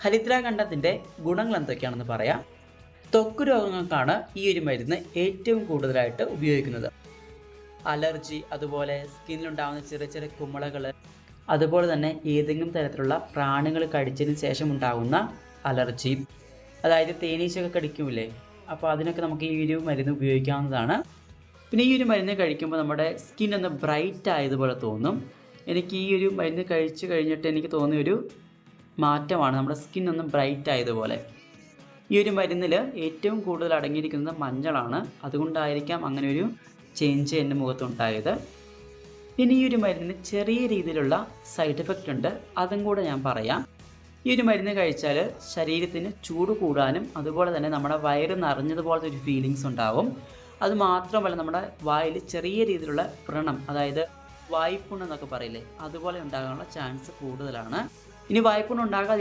ഹരിദ്രാഖണ്ഡത്തിൻ്റെ ഗുണങ്ങൾ എന്തൊക്കെയാണെന്ന് പറയാം. ത്വക്ക് രോഗങ്ങൾക്കാണ് ഈ ഒരു മരുന്ന് ഏറ്റവും കൂടുതലായിട്ട് ഉപയോഗിക്കുന്നത്. അലർജി, അതുപോലെ സ്കിന്നിലുണ്ടാകുന്ന ചെറിയ ചെറിയ കുമിളകൾ, അതുപോലെ തന്നെ ഏതെങ്കിലും തരത്തിലുള്ള പ്രാണികൾ കടിച്ചതിന് ശേഷം ഉണ്ടാകുന്ന അലർജി, അതായത് തേനീച്ചയൊക്കെ കടിക്കൂലേ, അപ്പോൾ അതിനൊക്കെ നമുക്ക് ഈ ഒരു മരുന്ന് ഉപയോഗിക്കാവുന്നതാണ്. പിന്നെ ഈ ഒരു മരുന്ന് കഴിക്കുമ്പോൾ നമ്മുടെ സ്കിൻ ഒന്ന് ബ്രൈറ്റ് ആയതുപോലെ തോന്നും. എനിക്ക് ഈ ഒരു മരുന്ന് കഴിച്ചു കഴിഞ്ഞിട്ട് എനിക്ക് തോന്നിയ ഒരു മാറ്റമാണ് നമ്മുടെ സ്കിൻ ഒന്ന് ബ്രൈറ്റ് ആയതുപോലെ. ഈ ഒരു മരുന്നിൽ ഏറ്റവും കൂടുതൽ അടങ്ങിയിരിക്കുന്നത് മഞ്ഞളാണ്. അതുകൊണ്ടായിരിക്കാം അങ്ങനെ ഒരു ചേഞ്ച് എൻ്റെ മുഖത്തുണ്ടായത്. പിന്നെ ഈ ഒരു മരുന്നിന് ചെറിയ രീതിയിലുള്ള സൈഡ് എഫക്റ്റ് ഉണ്ട്, അതും കൂടെ ഞാൻ പറയാം. ഈ ഒരു മരുന്ന് കഴിച്ചാൽ ശരീരത്തിന് ചൂട് കൂടാനും അതുപോലെ തന്നെ നമ്മുടെ വയറ് നിറഞ്ഞതുപോലത്തെ ഒരു ഫീലിങ്സ് ഉണ്ടാവും. അതുമാത്രമല്ല, നമ്മുടെ വായിൽ ചെറിയ രീതിയിലുള്ള വ്രണം, അതായത് വായ്പുണ്ണ് എന്നൊക്കെ പറയില്ലേ, അതുപോലെ ഉണ്ടാകാനുള്ള ചാൻസ് കൂടുതലാണ്. ഇനി വായ്പുണ്ണ് ഉണ്ടാകാതെ